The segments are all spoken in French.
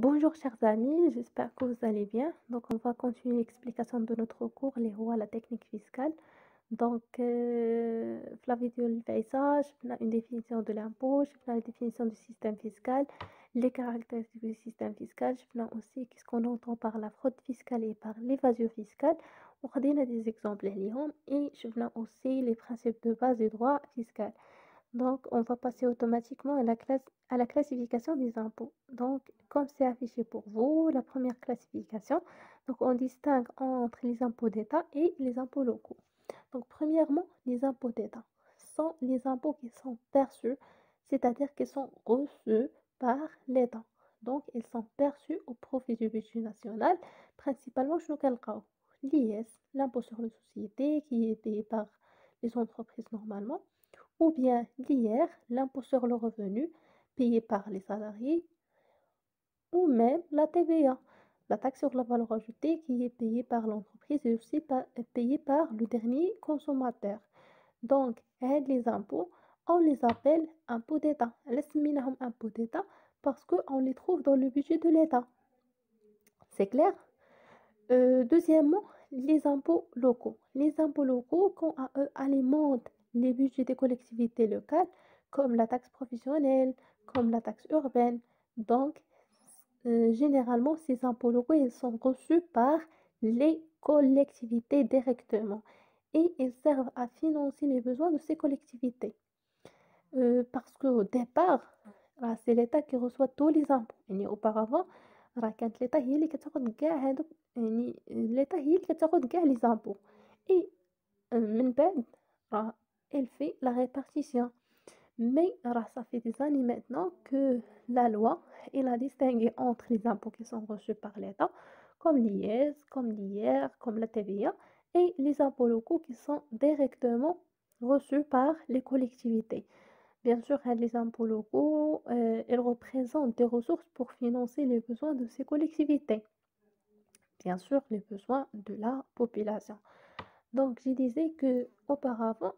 Bonjour chers amis, j'espère que vous allez bien. Donc on va continuer l'explication de notre cours, les rois, la technique fiscale. Donc في la vidéo اللي فايسة شفنا une définition de l'impôt, شفنا la définition du système fiscal, les caractéristiques du système fiscal, شفنا aussi qu'est-ce qu'on entend par la fraude fiscale et par l'évasion fiscale. وخدينا des exemples عليهم et شفنا aussi les principes de base du droit fiscal. Donc, on va passer automatiquement à la classification des impôts. Donc, comme c'est affiché pour vous, la première classification, donc on distingue entre les impôts d'État et les impôts locaux. Donc, premièrement, les impôts d'État sont les impôts qui sont perçus, c'est-à-dire qu'ils sont reçus par l'État. Donc, ils sont perçus au profit du budget national, principalement chez l'IS, l'impôt sur les sociétés, qui est payé par les entreprises normalement, ou bien l'IR, l'impôt sur le revenu, payé par les salariés, ou même la TVA, la taxe sur la valeur ajoutée qui est payée par l'entreprise et aussi payée par le dernier consommateur. Donc, les impôts, on les appelle impôts d'État. Laisse-moi impôts d'État parce qu'on les trouve dans le budget de l'État. C'est clair? Deuxièmement, les impôts locaux. Les impôts locaux, quand à eux alimentent les budgets des collectivités locales, comme la taxe professionnelle, comme la taxe urbaine. Donc, généralement, ces impôts locaux, ils sont reçus par les collectivités directement et ils servent à financer les besoins de ces collectivités. Parce qu'au départ, c'est l'État qui reçoit tous les impôts. يعني auparavant, كانت l'État هي اللي كتاخد كاع هادوك يعني l'État هي اللي كتاخد كاع les impôts. Et من بعد elle fait la répartition. Mais ça fait des années maintenant que la loi elle a distingué entre les impôts qui sont reçus par l'État, comme l'IS, comme l'IR, comme la TVA, et les impôts locaux qui sont directement reçus par les collectivités. Bien sûr, les impôts locaux, ils représentent des ressources pour financer les besoins de ces collectivités. Bien sûr, les besoins de la population. Donc, je disais que auparavant,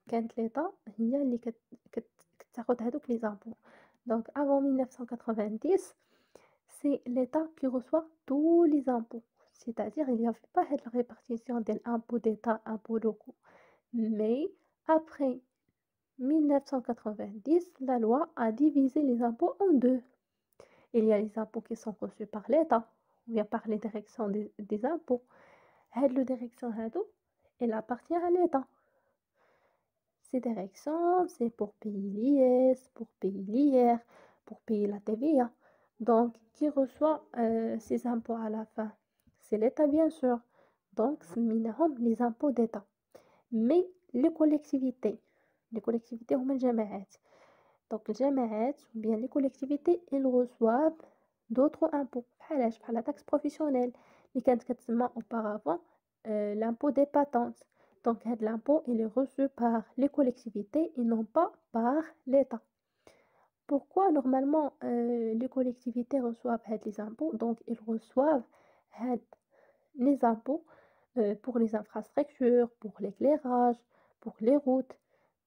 quand l'État, il y a les impôts. Donc, avant 1990, c'est l'État qui reçoit tous les impôts. C'est-à-dire, il n'y avait pas de répartition des impôts d'État, impôts locaux. Mais après 1990, la loi a divisé les impôts en deux. Il y a les impôts qui sont reçus par l'État, ou bien par les directions des impôts. La direction, elle appartient à l'État. Ces directions, c'est pour payer l'IS, pour payer l'IR, pour payer la TVA. Donc, qui reçoit ces impôts à la fin? C'est l'État, bien sûr. Donc, c'est les impôts d'État. Mais les collectivités, هم الجماعات. Donc, les جماعات ou bien les collectivités, ils reçoivent d'autres impôts. بحال la taxe professionnelle اللي كانت كتسمى auparavant l'impôt des patentes. Donc, l'impôt il est reçu par les collectivités et non pas par l'État. Pourquoi normalement les collectivités reçoivent les impôts? Donc, ils reçoivent les impôts pour les infrastructures, pour l'éclairage, pour les routes,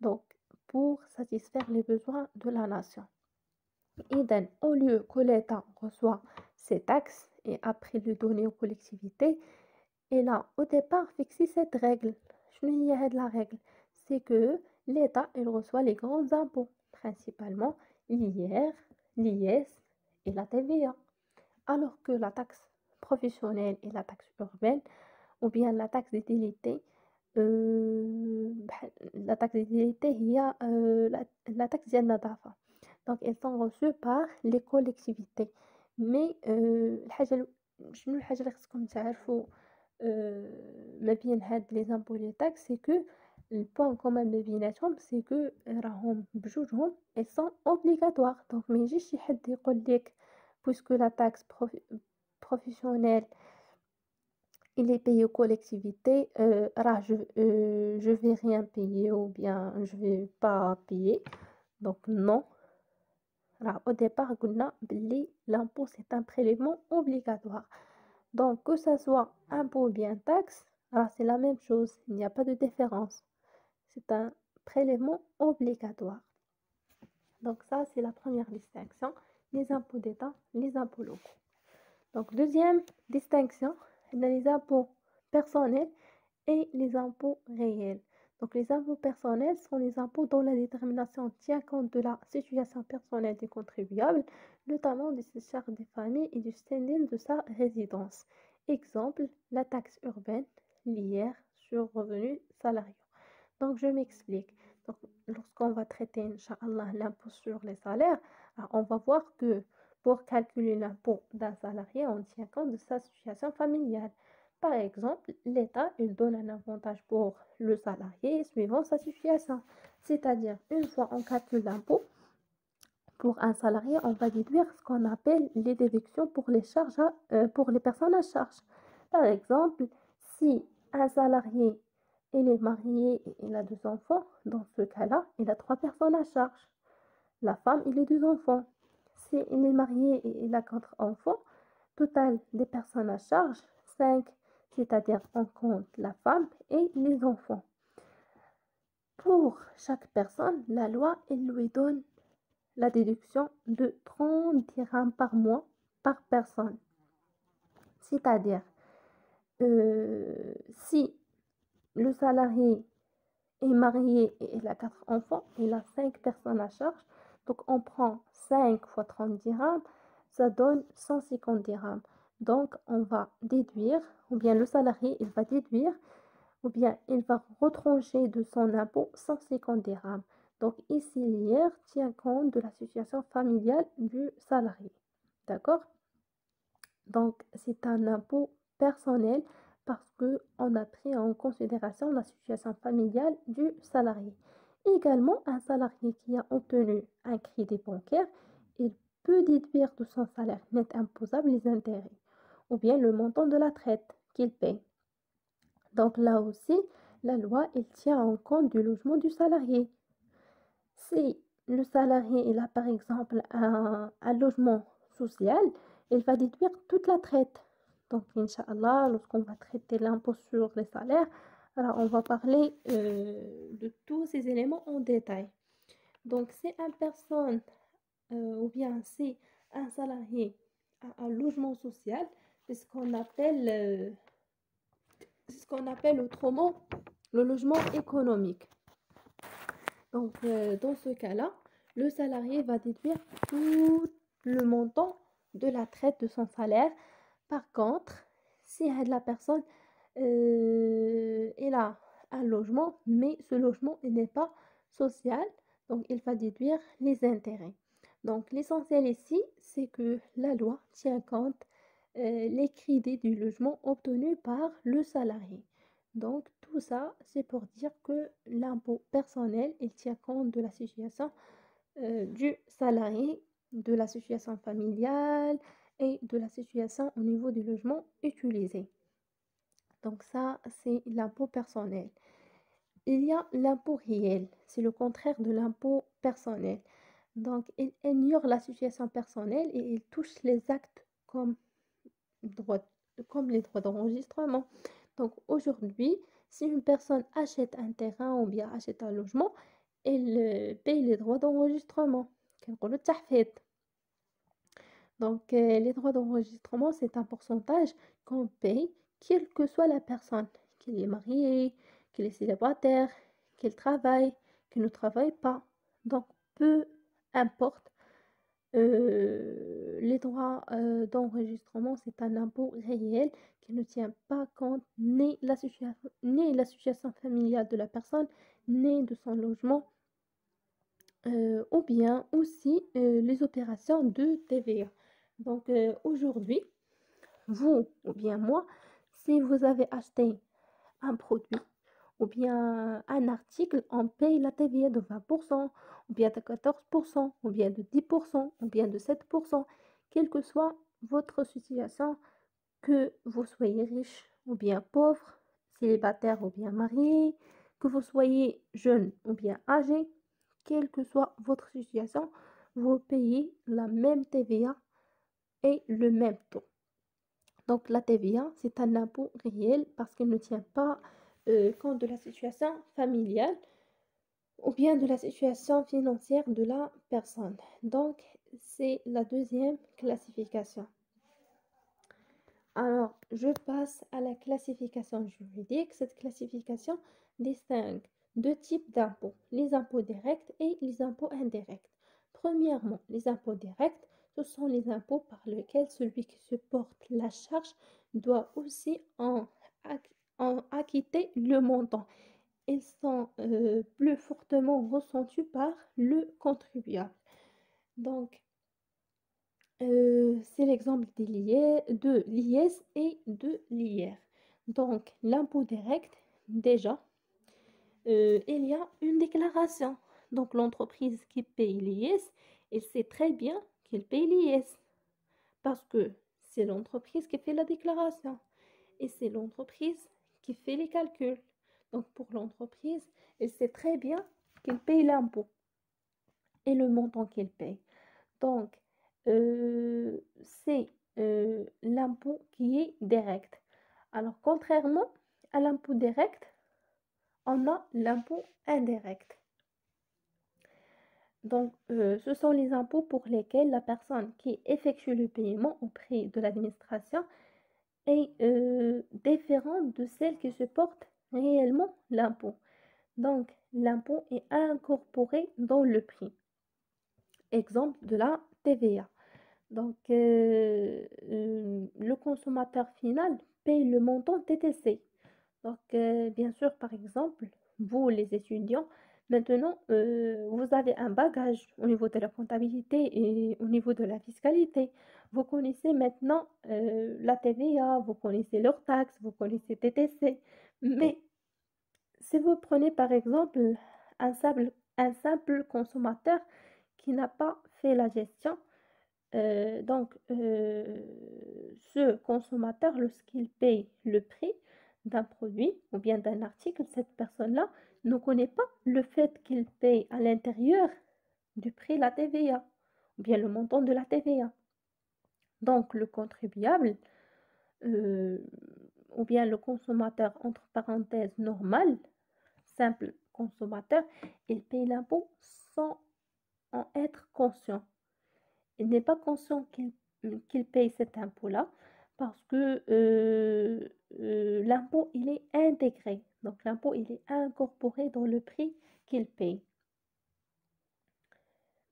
donc pour satisfaire les besoins de la nation. Et donc, au lieu que l'État reçoit ces taxes et après le donner aux collectivités, il a au départ fixé cette règle. Je ne la règle, c'est que l'État il reçoit les grands impôts, principalement l'IR, l'IS et la TVA, alors que la taxe professionnelle et la taxe urbaine ou bien la taxe d'utilité la taxe d'utilité هي la taxe ديال النظافة. Donc elles sont reçues par les collectivités. Mais شنو الحاجة اللي خصكم تعرفوا ما بين هاد les impôts et les taxes, c'est que le point commun ما بيناتهم c'est que راهم بجوجهم elles sont obligatoires. Donc ما يجيش شي حد يقول لك puisque la taxe professionnelle il est payé aux collectivités, je vais rien payer ou bien je vais pas payer. Donc non. Au départ, l'impôt c'est un prélèvement obligatoire. Donc que ça soit impôt ou bien taxe, c'est la même chose. Il n'y a pas de différence. C'est un prélèvement obligatoire. Donc ça, c'est la première distinction les impôts d'État, les impôts locaux. Donc, deuxième distinction, on a les impôts personnels et les impôts réels. Donc, les impôts personnels sont les impôts dont la détermination tient compte de la situation personnelle du contribuable, notamment du charges des familles et du standing de sa résidence. Exemple, la taxe urbaine, l'IR sur revenus salariaux. Donc, je m'explique. Donc, lorsqu'on va traiter, Inch'Allah, l'impôt sur les salaires, on va voir que pour calculer l'impôt d'un salarié, on tient compte de sa situation familiale. Par exemple, l'État, il donne un avantage pour le salarié suivant sa situation. C'est-à-dire, une fois on calcule l'impôt, pour un salarié, on va déduire ce qu'on appelle les déductions pour les charges, pour les personnes à charge. Par exemple, si un salarié il est marié et il a 2 enfants, dans ce cas-là, il a 3 personnes à charge. La femme, il a 2 enfants. Si il est marié et il a 4 enfants, total des personnes à charge, 5, c'est-à-dire on compte la femme et les enfants. Pour chaque personne, la loi, elle lui donne la déduction de 30 dirhams par mois par personne. C'est-à-dire, si le salarié est marié et il a 4 enfants, il a 5 personnes à charge, donc on prend 5 fois 30 dirhams, ça donne 150 dirhams. Donc on va déduire, ou bien le salarié, il va déduire, ou bien il va retrancher de son impôt 150 dirhams. Donc ici, l'IR tient compte de la situation familiale du salarié. D'accord? Donc c'est un impôt personnel parce qu'on a pris en considération la situation familiale du salarié. Également, un salarié qui a obtenu un crédit bancaire, il peut déduire de son salaire net imposable les intérêts ou bien le montant de la traite qu'il paye. Donc là aussi, la loi, elle tient en compte du logement du salarié. Si le salarié, il a par exemple un logement social, il va déduire toute la traite. Donc, Inch'Allah, lorsqu'on va traiter l'impôt sur les salaires, alors on va parler de tous ces éléments en détail. Donc, si une personne ou bien si un salarié a un logement social, c'est ce qu'on appelle autrement le logement économique. Donc, dans ce cas-là, le salarié va déduire tout le montant de la traite de son salaire. Par contre, si la personne elle a un logement, mais ce logement n'est pas social, donc il va déduire les intérêts. Donc, l'essentiel ici, c'est que la loi tient compte les crédits du logement obtenus par le salarié. Donc, tout ça, c'est pour dire que l'impôt personnel, il tient compte de la situation du salarié, de la situation familiale et de la situation au niveau du logement utilisé. Donc, ça, c'est l'impôt personnel. Il y a l'impôt réel, c'est le contraire de l'impôt personnel. Donc, il ignore la situation personnelle et il touche les actes comme les droits d'enregistrement. Donc aujourd'hui, si une personne achète un terrain ou bien achète un logement, elle paye les droits d'enregistrement. Donc les droits d'enregistrement, c'est un pourcentage qu'on paye, quelle que soit la personne, qu'elle est mariée, qu'elle est célibataire, qu'elle travaille, qu'elle ne travaille pas. Donc peu importe les droits d'enregistrement, c'est un impôt réel qui ne tient pas compte ni la situation familiale de la personne, ni de son logement, ou bien aussi les opérations de TVA. Donc aujourd'hui, vous ou bien moi, si vous avez acheté un produit ou bien un article, on paye la TVA de 20%, ou bien de 14%, ou bien de 10%, ou bien de 7%, quelle que soit votre situation, que vous soyez riche ou bien pauvre, célibataire ou bien marié, que vous soyez jeune ou bien âgé, quelle que soit votre situation, vous payez la même TVA et le même taux. Donc la TVA, c'est un impôt réel parce qu'il ne tient pas compte de la situation familiale ou bien de la situation financière de la personne. Donc c'est la deuxième classification. Alors, je passe à la classification juridique. Cette classification distingue deux types d'impôts, les impôts directs et les impôts indirects. Premièrement, les impôts directs, ce sont les impôts par lesquels celui qui supporte la charge doit aussi en acquitter le montant. Ils sont plus fortement ressentis par le contribuable. Donc, c'est l'exemple de l'IS et de l'IR. Donc, l'impôt direct, déjà, il y a une déclaration. Donc, l'entreprise qui paye l'IS, elle sait très bien qu'elle paye l'IS parce que c'est l'entreprise qui fait la déclaration et c'est l'entreprise qui fait les calculs. Donc, pour l'entreprise, elle sait très bien qu'elle paye l'impôt et le montant qu'elle paye. Donc, c'est l'impôt qui est direct. Alors, contrairement à l'impôt direct, on a l'impôt indirect. Donc, ce sont les impôts pour lesquels la personne qui effectue le paiement auprès de l'administration est différente de celle qui supporte réellement l'impôt. Donc, l'impôt est incorporé dans le prix. Exemple de la TVA. Donc, le consommateur final paye le montant TTC. Donc, bien sûr, par exemple, vous, les étudiants, maintenant, vous avez un bagage au niveau de la comptabilité et au niveau de la fiscalité. Vous connaissez maintenant la TVA, vous connaissez leurs taxes, vous connaissez TTC. Mais si vous prenez, par exemple, un simple consommateur qui n'a pas fait la gestion, ce consommateur, lorsqu'il paye le prix d'un produit ou bien d'un article, cette personne-là ne connaît pas le fait qu'il paye à l'intérieur du prix la TVA ou bien le montant de la TVA. Donc, le contribuable euh, ou bien le consommateur, entre parenthèses, normal, simple consommateur, il paye l'impôt sans en être conscient. Il n'est pas conscient qu'il paye cet impôt-là parce que l'impôt, il est intégré. Donc, l'impôt, il est incorporé dans le prix qu'il paye.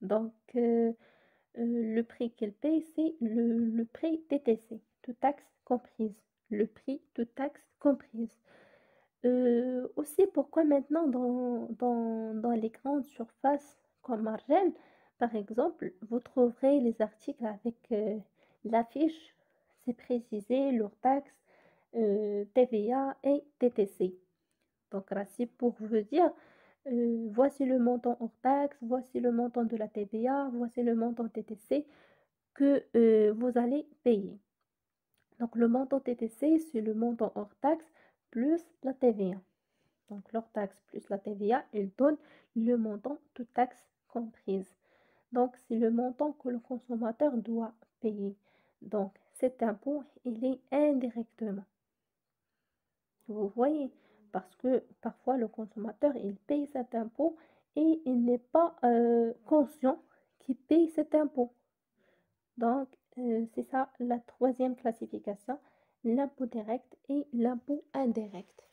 Donc, le prix qu'il paye, c'est le prix TTC, toute taxe comprise. Le prix, toute taxe comprise. Aussi, pourquoi maintenant dans les grandes surfaces comme Margelle, par exemple, vous trouverez les articles avec l'affiche, c'est précisé, leur taxe, TVA et TTC. Donc, là, c'est pour vous dire, voici le montant hors taxe, voici le montant de la TVA, voici le montant TTC que vous allez payer. Donc, le montant TTC, c'est le montant hors taxe plus la TVA. Donc, leur taxe plus la TVA, elle donne le montant, toute taxe comprise. Donc, c'est le montant que le consommateur doit payer. Donc, cet impôt, il est indirectement. Vous voyez, parce que parfois le consommateur, il paye cet impôt et il n'est pas conscient qu'il paye cet impôt. Donc, c'est ça la troisième classification, l'impôt direct et l'impôt indirect.